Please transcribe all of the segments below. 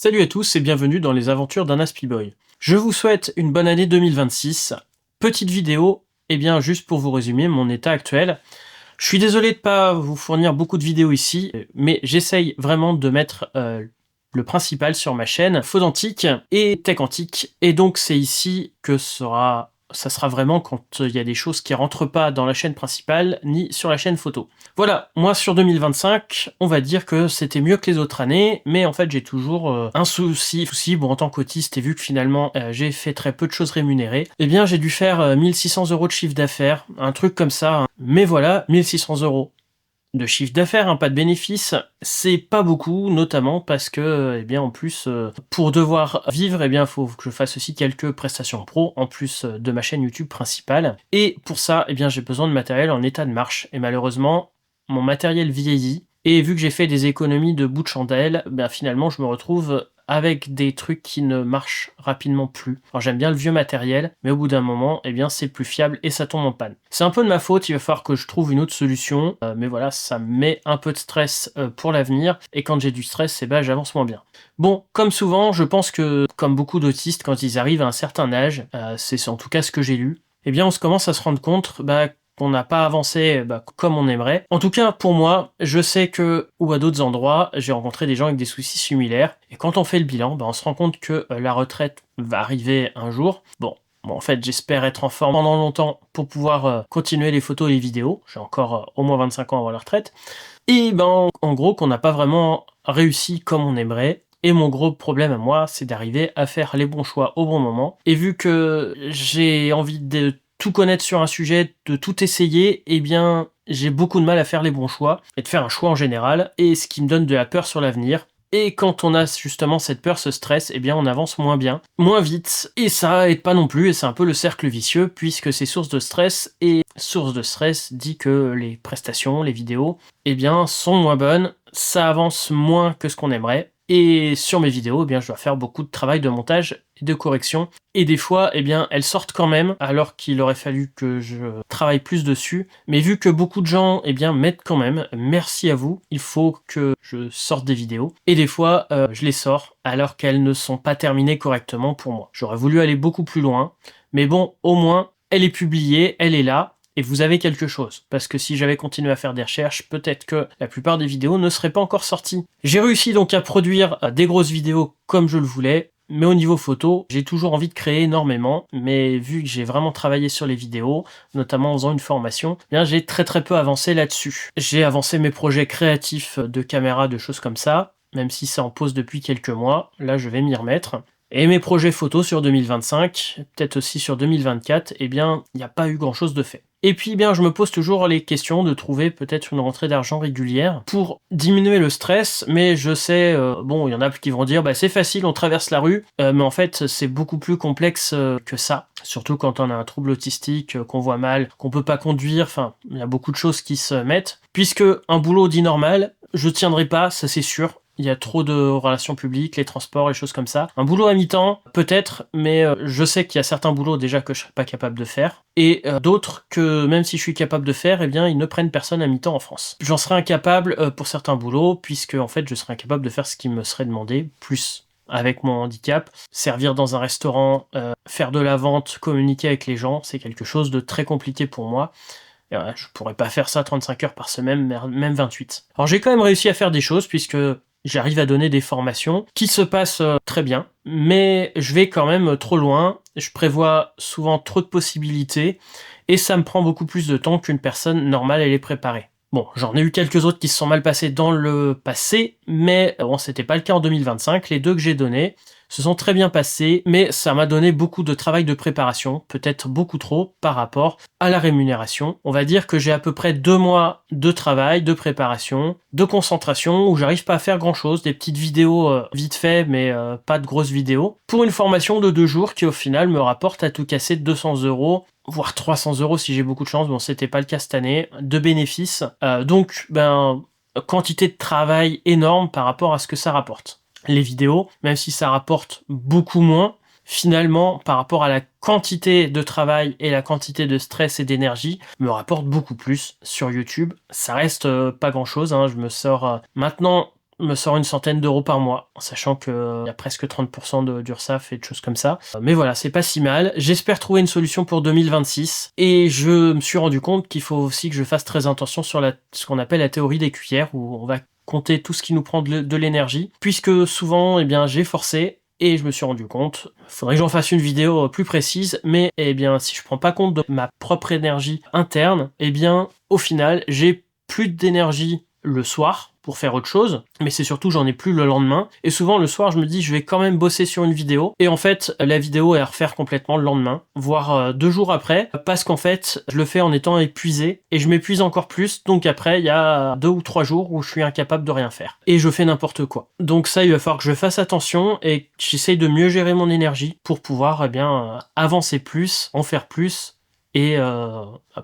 Salut à tous et bienvenue dans les aventures d'un Aspiboy. Je vous souhaite une bonne année 2026. Petite vidéo, juste pour vous résumer mon état actuel. Je suis désolé de pas vous fournir beaucoup de vidéos ici, mais j'essaye vraiment de mettre le principal sur ma chaîne, Faudantique et Tech Antique. Et donc c'est ici que ça sera vraiment quand il y a des choses qui rentrent pas dans la chaîne principale, ni sur la chaîne photo. Voilà, moi sur 2025, on va dire que c'était mieux que les autres années, mais en fait j'ai toujours un souci. Bon, en tant qu'autiste, et vu que finalement j'ai fait très peu de choses rémunérées, j'ai dû faire 1600 € de chiffre d'affaires, un truc comme ça. Mais voilà, 1600 € de chiffre d'affaires, pas de bénéfice, c'est pas beaucoup, notamment parce que, en plus, pour devoir vivre, il faut que je fasse aussi quelques prestations pro, en plus de ma chaîne YouTube principale. Et pour ça, j'ai besoin de matériel en état de marche. Et malheureusement, mon matériel vieillit. Et vu que j'ai fait des économies de bout de chandelle, finalement, je me retrouve avec des trucs qui ne marchent rapidement plus. Alors j'aime bien le vieux matériel, mais au bout d'un moment, c'est plus fiable et ça tombe en panne. C'est un peu de ma faute, il va falloir que je trouve une autre solution, mais voilà, ça me met un peu de stress pour l'avenir, et quand j'ai du stress, j'avance moins bien. Bon, comme souvent, je pense que, comme beaucoup d'autistes, quand ils arrivent à un certain âge, c'est en tout cas ce que j'ai lu, on se commence à se rendre compte qu'on n'a pas avancé comme on aimerait. En tout cas, pour moi, je sais que, ou à d'autres endroits, j'ai rencontré des gens avec des soucis similaires, et quand on fait le bilan, on se rend compte que la retraite va arriver un jour. Bon, en fait, j'espère être en forme pendant longtemps pour pouvoir continuer les photos et les vidéos. J'ai encore au moins 25 ans avant la retraite. Et en gros, qu'on n'a pas vraiment réussi comme on aimerait. Et mon gros problème à moi, c'est d'arriver à faire les bons choix au bon moment. Et vu que j'ai envie de tout connaître sur un sujet, de tout essayer, j'ai beaucoup de mal à faire les bons choix, et de faire un choix en général, et ce qui me donne de la peur sur l'avenir. Et quand on a justement cette peur, ce stress, on avance moins bien, moins vite, et ça aide pas non plus, et c'est un peu le cercle vicieux, puisque c'est source de stress, et source de stress dit que les prestations, les vidéos, sont moins bonnes, ça avance moins que ce qu'on aimerait, et sur mes vidéos, je dois faire beaucoup de travail de montage et de correction. Et des fois, elles sortent quand même, alors qu'il aurait fallu que je travaille plus dessus. Mais vu que beaucoup de gens, mettent quand même, merci à vous, il faut que je sorte des vidéos. Et des fois, je les sors, alors qu'elles ne sont pas terminées correctement pour moi. J'aurais voulu aller beaucoup plus loin, mais bon, au moins, elle est publiée, elle est là. Et vous avez quelque chose, parce que si j'avais continué à faire des recherches, peut-être que la plupart des vidéos ne seraient pas encore sorties. J'ai réussi donc à produire des grosses vidéos comme je le voulais, mais au niveau photo, j'ai toujours envie de créer énormément, mais vu que j'ai vraiment travaillé sur les vidéos, notamment en faisant une formation, j'ai très peu avancé là-dessus. J'ai avancé mes projets créatifs de caméra, de choses comme ça, même si c'est en pause depuis quelques mois, là je vais m'y remettre. Et mes projets photos sur 2025, peut-être aussi sur 2024, il n'y a pas eu grand-chose de fait. Et puis, je me pose toujours les questions de trouver peut-être une rentrée d'argent régulière pour diminuer le stress, mais je sais, il y en a qui vont dire, c'est facile, on traverse la rue, mais en fait, c'est beaucoup plus complexe que ça. Surtout quand on a un trouble autistique, qu'on voit mal, qu'on peut pas conduire, il y a beaucoup de choses qui se mettent. Puisque un boulot dit normal, je tiendrai pas, ça c'est sûr. Il y a trop de relations publiques, les transports, les choses comme ça. Un boulot à mi-temps, peut-être, mais je sais qu'il y a certains boulots déjà que je serais pas capable de faire. Et d'autres que, même si je suis capable de faire, ils ne prennent personne à mi-temps en France. J'en serais incapable pour certains boulots, puisque en fait je serais incapable de faire ce qui me serait demandé, plus avec mon handicap. Servir dans un restaurant, faire de la vente, communiquer avec les gens, c'est quelque chose de très compliqué pour moi. Et ouais, je pourrais pas faire ça 35 heures par semaine, même 28. Alors j'ai quand même réussi à faire des choses, puisque j'arrive à donner des formations qui se passent très bien, mais je vais quand même trop loin, je prévois souvent trop de possibilités, et ça me prend beaucoup plus de temps qu'une personne normale elle est préparée. Bon, j'en ai eu quelques autres qui se sont mal passés dans le passé, mais c'était pas le cas en 2025, les deux que j'ai donnés se sont très bien passés, mais ça m'a donné beaucoup de travail de préparation, peut-être beaucoup trop par rapport à la rémunération. On va dire que j'ai à peu près 2 mois de travail, de préparation, de concentration, où j'arrive pas à faire grand chose, des petites vidéos vite fait, mais pas de grosses vidéos, pour une formation de 2 jours qui au final me rapporte à tout casser 200 €, voire 300 € si j'ai beaucoup de chance. Bon, c'était pas le cas cette année, de bénéfices. Donc, quantité de travail énorme par rapport à ce que ça rapporte. Les vidéos, même si ça rapporte beaucoup moins, finalement, par rapport à la quantité de travail et la quantité de stress et d'énergie, me rapporte beaucoup plus sur YouTube. Ça reste pas grand chose, je me sors maintenant me sort une centaine d'euros par mois, en sachant qu'il y a presque 30% d'URSSAF et de choses comme ça. Mais voilà, c'est pas si mal. J'espère trouver une solution pour 2026, et je me suis rendu compte qu'il faut aussi que je fasse très attention sur ce qu'on appelle la théorie des cuillères, où on va compter tout ce qui nous prend de l'énergie, puisque souvent, eh bien, j'ai forcé, et je me suis rendu compte, faudrait que j'en fasse une vidéo plus précise, mais eh bien, si je prends pas compte de ma propre énergie interne, eh bien, au final, j'ai plus d'énergie le soir pour faire autre chose, mais c'est surtout j'en ai plus le lendemain, et souvent le soir je me dis je vais quand même bosser sur une vidéo, et en fait la vidéo est à refaire complètement le lendemain, voire 2 jours après, parce qu'en fait je le fais en étant épuisé, et je m'épuise encore plus, donc après il y a 2 ou 3 jours où je suis incapable de rien faire, et je fais n'importe quoi. Donc ça, il va falloir que je fasse attention, et que j'essaye de mieux gérer mon énergie, pour pouvoir avancer plus, en faire plus, et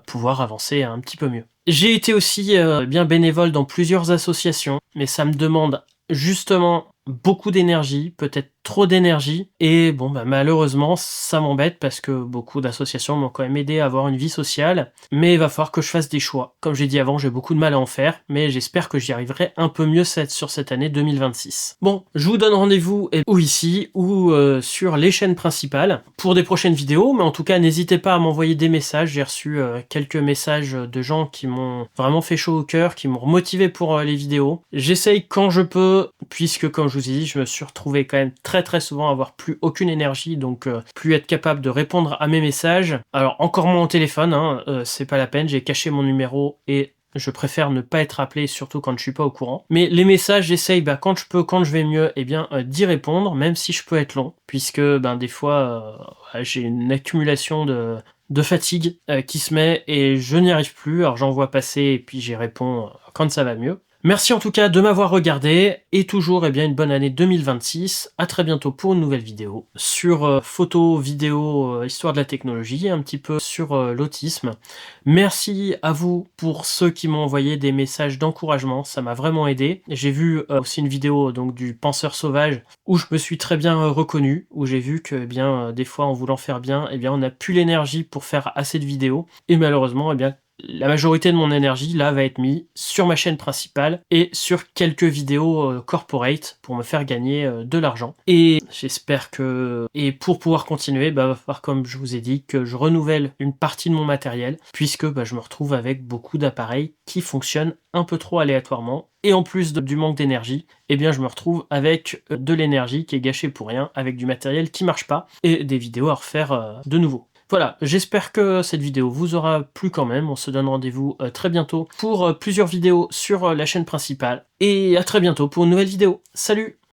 pouvoir avancer un petit peu mieux. J'ai été aussi bien bénévole dans plusieurs associations, mais ça me demande justement beaucoup d'énergie, peut-être trop d'énergie, et bon malheureusement ça m'embête parce que beaucoup d'associations m'ont quand même aidé à avoir une vie sociale, mais il va falloir que je fasse des choix. Comme j'ai dit avant, j'ai beaucoup de mal à en faire, mais j'espère que j'y arriverai un peu mieux sur cette année 2026. Bon, je vous donne rendez-vous ou ici, ou sur les chaînes principales, pour des prochaines vidéos, mais en tout cas n'hésitez pas à m'envoyer des messages. J'ai reçu quelques messages de gens qui m'ont vraiment fait chaud au cœur, qui m'ont remotivé pour les vidéos. J'essaye quand je peux, puisque comme je vous ai dit, je me suis retrouvé quand même très souvent à avoir plus aucune énergie, donc plus être capable de répondre à mes messages. Alors encore moins au téléphone, c'est pas la peine, j'ai caché mon numéro et je préfère ne pas être appelé, surtout quand je suis pas au courant. Mais les messages, j'essaye quand je peux, quand je vais mieux, d'y répondre, même si je peux être long, puisque des fois j'ai une accumulation de fatigue qui se met et je n'y arrive plus, alors j'en vois passer et puis j'y réponds quand ça va mieux. Merci en tout cas de m'avoir regardé, et toujours une bonne année 2026. À très bientôt pour une nouvelle vidéo sur photo, vidéo, histoire de la technologie, un petit peu sur l'autisme. Merci à vous pour ceux qui m'ont envoyé des messages d'encouragement, ça m'a vraiment aidé. J'ai vu aussi une vidéo donc du penseur sauvage où je me suis très bien reconnu, où j'ai vu que des fois en voulant faire bien, on n'a plus l'énergie pour faire assez de vidéos, et malheureusement la majorité de mon énergie là va être mise sur ma chaîne principale et sur quelques vidéos corporate pour me faire gagner de l'argent. Et j'espère que... Et pour pouvoir continuer, va falloir, comme je vous ai dit, que je renouvelle une partie de mon matériel, puisque je me retrouve avec beaucoup d'appareils qui fonctionnent un peu trop aléatoirement. Et en plus du manque d'énergie, je me retrouve avec de l'énergie qui est gâchée pour rien, avec du matériel qui marche pas, et des vidéos à refaire de nouveau. Voilà, j'espère que cette vidéo vous aura plu quand même. On se donne rendez-vous très bientôt pour plusieurs vidéos sur la chaîne principale. Et à très bientôt pour une nouvelle vidéo. Salut!